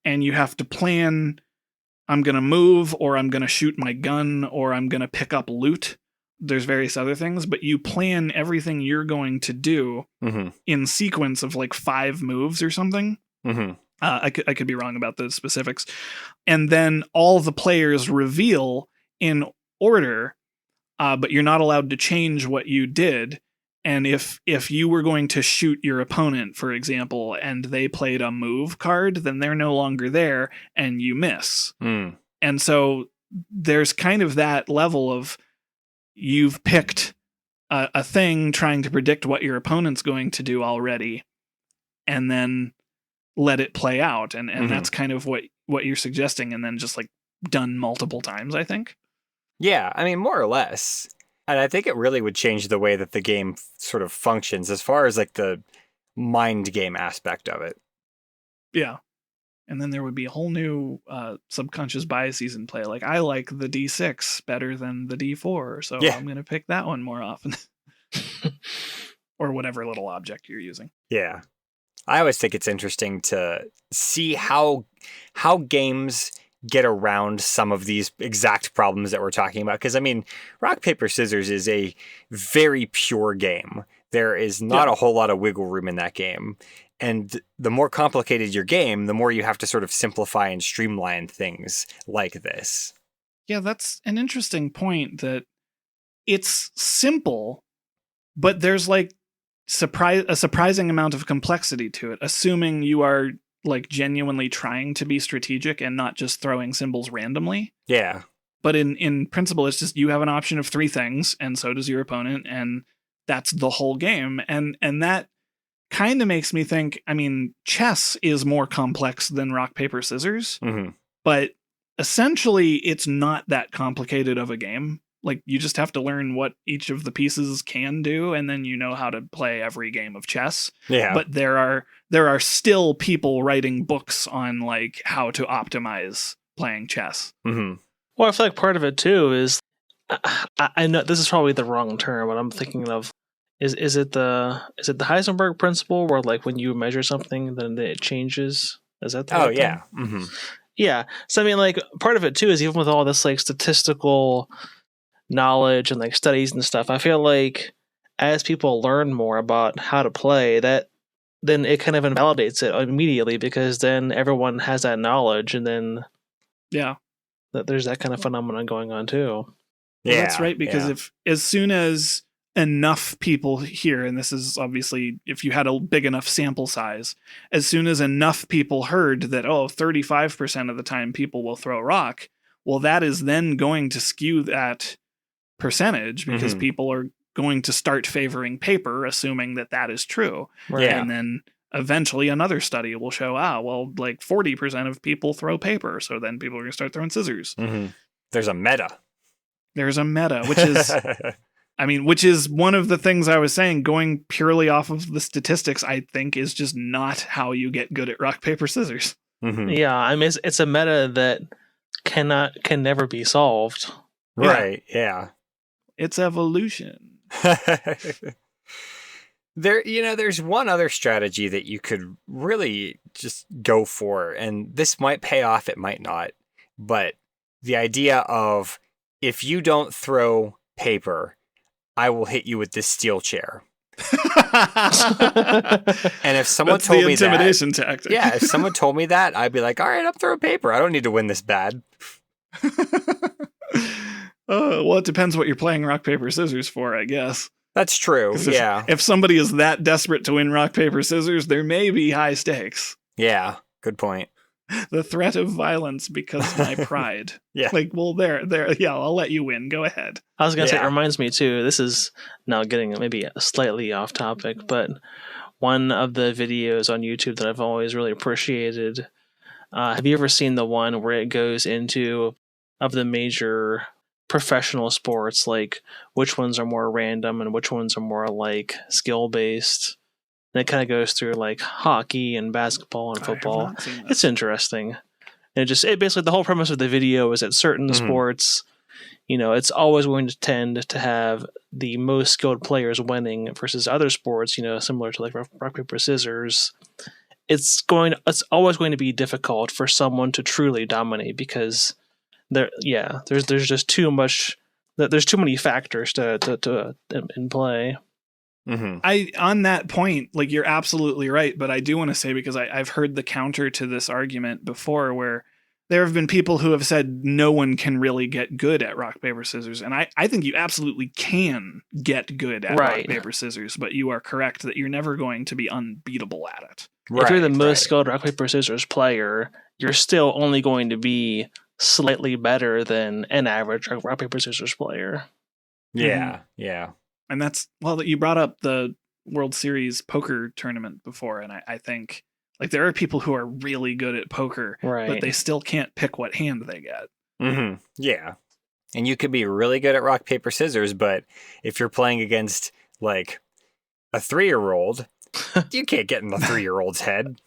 and you have to plan, I'm going to move, or I'm going to shoot my gun, or I'm going to pick up loot. There's various other things, but you plan everything you're going to do in sequence of like 5 moves or something. I could be wrong about the specifics. And then all the players reveal in order, but you're not allowed to change what you did. And if you were going to shoot your opponent, for example, and they played a move card, then they're no longer there and you miss. And so there's kind of that level of, you've picked a thing trying to predict what your opponent's going to do already, and then let it play out. And that's kind of what you're suggesting, and then just like done multiple times, I think. Yeah, I mean, more or less. And I think it really would change the way that the game sort of functions as far as like the mind game aspect of it. Yeah. And then there would be a whole new subconscious biases in play. Like, I like the D6 better than the D4, so I'm going to pick that one more often. Or whatever little object you're using. Yeah. I always think it's interesting to see how games get around some of these exact problems that we're talking about. Because, I mean, rock, paper, scissors is a very pure game. There is not a whole lot of wiggle room in that game. And the more complicated your game, the more you have to sort of simplify and streamline things like this. Yeah, that's an interesting point, that it's simple, but there's like a surprising amount of complexity to it, assuming you are like genuinely trying to be strategic and not just throwing symbols randomly. Yeah. But in principle, it's just, you have an option of 3 things, and so does your opponent, and that's the whole game. And that kind of makes me think, I mean, chess is more complex than rock, paper, scissors, but essentially it's not that complicated of a game. Like, you just have to learn what each of the pieces can do, and then you know how to play every game of chess. Yeah. But there are still people writing books on like how to optimize playing chess. Well, I feel like part of it too is, I know this is probably the wrong term, but I'm thinking of, Is it the Heisenberg principle, where like when you measure something, then it changes? Is that the right thing? Yeah. So I mean, like, part of it too is, even with all this like statistical knowledge and like studies and stuff, I feel like as people learn more about how to play, then it kind of invalidates it immediately, because then everyone has that knowledge, and then Yeah. there's that kind of phenomenon going on too. Well, that's right, because if as soon as enough people hear, and this is obviously if you had a big enough sample size, as soon as enough people heard that, 35% of the time people will throw rock, well, that is then going to skew that percentage, because people are going to start favoring paper, assuming that that is true. Right. Yeah. And then eventually another study will show, like 40% of people throw paper, so then people are going to start throwing scissors. There's a meta. There's a meta, which is which is one of the things I was saying, going purely off of the statistics, I think is just not how you get good at rock, paper, scissors. Yeah, it's a meta that can never be solved. Right, yeah. It's evolution. There's one other strategy that you could really just go for, and this might pay off, it might not, but the idea of, if you don't throw paper, I will hit you with this steel chair. And if someone told me that, intimidation tactic. Yeah, if someone told me that, I'd be like, all right, I'm throwing paper. I don't need to win this bad. Well, it depends what you're playing rock, paper, scissors for, I guess. That's true. Yeah. If somebody is that desperate to win rock, paper, scissors, there may be high stakes. Yeah. Good point. The threat of violence because of my pride. Yeah. Like, well, there. Yeah, I'll let you win. Go ahead. I was going to say, it reminds me too, this is now getting maybe slightly off topic, but one of the videos on YouTube that I've always really appreciated, have you ever seen the one where it goes into, of the major professional sports, like which ones are more random and which ones are more like skill based? And it kind of goes through like hockey and basketball and football. It's interesting. And it basically, the whole premise of the video is that certain sports, it's always going to tend to have the most skilled players winning, versus other sports, similar to like rock, paper, scissors. It's always going to be difficult for someone to truly dominate, because there's just too much. There's too many factors to in play. On that point, like, you're absolutely right, but I do want to say, because I've heard the counter to this argument before, where there have been people who have said no one can really get good at rock, paper, scissors, and I think you absolutely can get good at rock, paper, scissors, but you are correct that you're never going to be unbeatable at it. If you're the most skilled rock, paper, scissors player, you're still only going to be slightly better than an average rock, paper, scissors player. Yeah, yeah. And that's, well, you brought up the World Series poker tournament before, and I think, like, there are people who are really good at poker, but they still can't pick what hand they get. Yeah. And you could be really good at rock, paper, scissors, but if you're playing against, like, a 3-year-old, you can't get in the 3-year-old's head.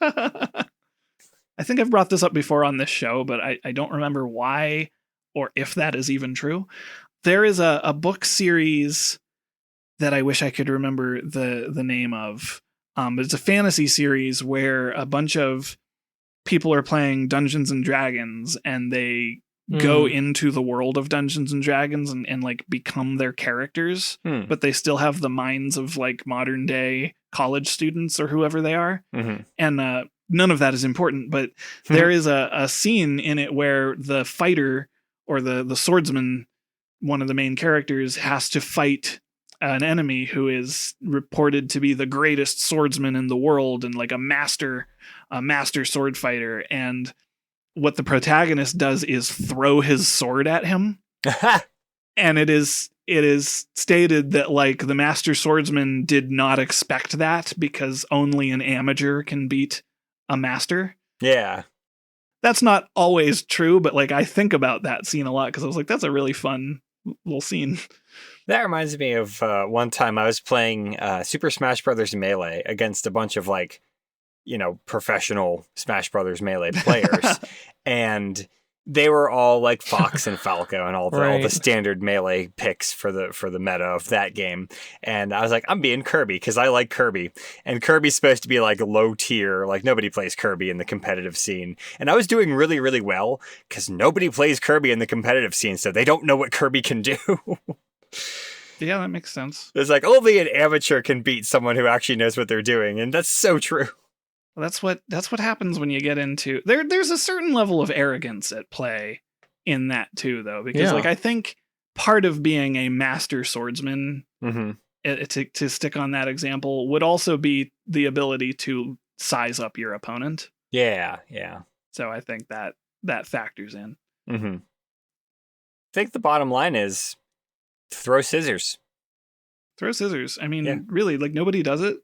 I think I've brought this up before on this show, but I don't remember why or if that is even true. There is a book series that I wish I could remember the name of. But it's a fantasy series where a bunch of people are playing Dungeons and Dragons, and they go into the world of Dungeons and Dragons and like become their characters, but they still have the minds of like modern day college students or whoever they are. And none of that is important, but there is a scene in it where the fighter, or the swordsman, one of the main characters, has to fight an enemy who is reported to be the greatest swordsman in the world and like a master sword fighter. And what the protagonist does is throw his sword at him. And it is stated that like the master swordsman did not expect that, because only an amateur can beat a master. Yeah. That's not always true, but like I think about that scene a lot, because I was like, that's a really fun little scene. That reminds me of one time I was playing Super Smash Brothers Melee against a bunch of like, professional Smash Brothers Melee players. And they were all like Fox and Falco and all the standard Melee picks for the meta of that game. And I was like, I'm being Kirby because I like Kirby. And Kirby's supposed to be like low tier, like nobody plays Kirby in the competitive scene. And I was doing really, really well because nobody plays Kirby in the competitive scene, so they don't know what Kirby can do. Yeah, that makes sense. It's like only an amateur can beat someone who actually knows what they're doing, and that's so true. Well, that's what happens when you get into there's a certain level of arrogance at play in that too, though, because Yeah. like I think part of being a master swordsman, Mm-hmm. to stick on that example, would also be the ability to size up your opponent. Yeah. So I think that factors in. Mm-hmm. I think the bottom line is throw scissors. Throw scissors. I mean, Yeah. really, like nobody does it.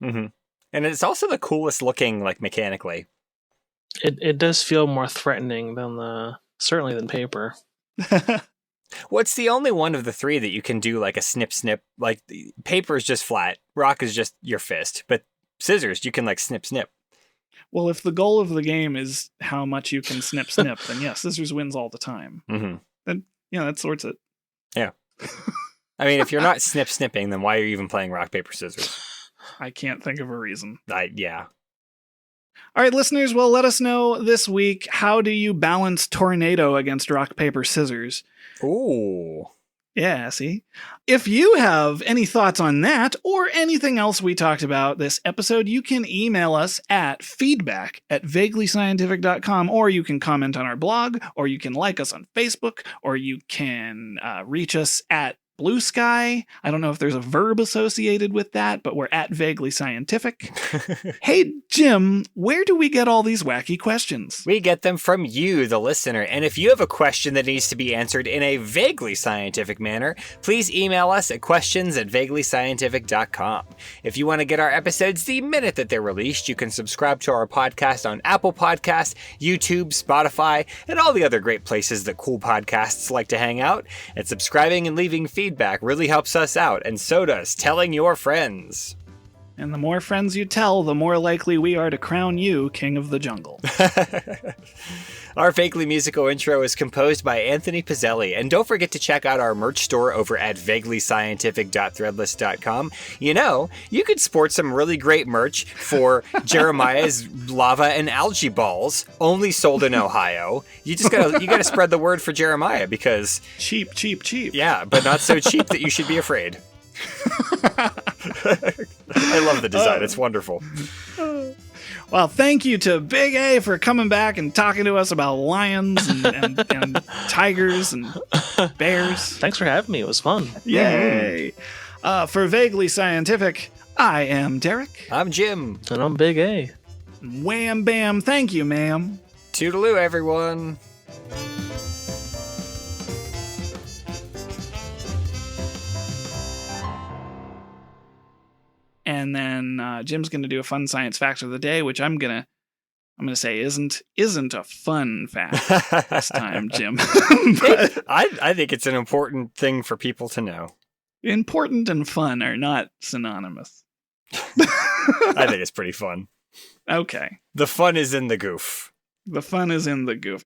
Mm-hmm. And it's also the coolest looking, like mechanically. It does feel more threatening than certainly than paper. What's the only one of the three that you can do like a snip? Like paper is just flat, rock is just your fist, but scissors you can like snip. Well, if the goal of the game is how much you can snip, then yeah, scissors wins all the time. Mm-hmm. Then yeah, that sorts it. Yeah. I mean, if you're not snipping, then why are you even playing rock, paper, scissors? I can't think of a reason. Yeah. All right, listeners, well, let us know this week, how do you balance Tornado against rock, paper, scissors? Ooh. Yeah, see? If you have any thoughts on that or anything else we talked about this episode, you can email us at feedback@vaguelyscientific.com, or you can comment on our blog, or you can like us on Facebook, or you can reach us at Blue Sky. I don't know if there's a verb associated with that, but we're at Vaguely Scientific. Hey, Jim, where do we get all these wacky questions? We get them from you, the listener. And if you have a question that needs to be answered in a vaguely scientific manner, please email us at questions@vaguelyscientific.com. If you want to get our episodes the minute that they're released, you can subscribe to our podcast on Apple Podcasts, YouTube, Spotify, and all the other great places that cool podcasts like to hang out. And subscribing and leaving feedback really helps us out, and so does telling your friends. And the more friends you tell, the more likely we are to crown you King of the Jungle. Our vaguely musical intro is composed by Anthony Pizzelli, and don't forget to check out our merch store over at vaguelyscientific.threadless.com. You know, you could sport some really great merch for Jeremiah's lava and algae balls, only sold in Ohio. You gotta spread the word for Jeremiah, because Cheap. yeah, but not so cheap that you should be afraid. I love the design. It's wonderful. Well, thank you to Big A for coming back and talking to us about lions and tigers and bears. Thanks for having me. It was fun. Yay! For Vaguely Scientific, I am Derek. I'm Jim. And I'm Big A. Wham bam, thank you, ma'am. Toodaloo, everyone. And then Jim's going to do a fun science fact of the day, which I'm gonna say isn't a fun fact this time, Jim. But I think it's an important thing for people to know. important and fun are not synonymous. I think it's pretty fun. Okay. The fun is in the goof. The fun is in the goof.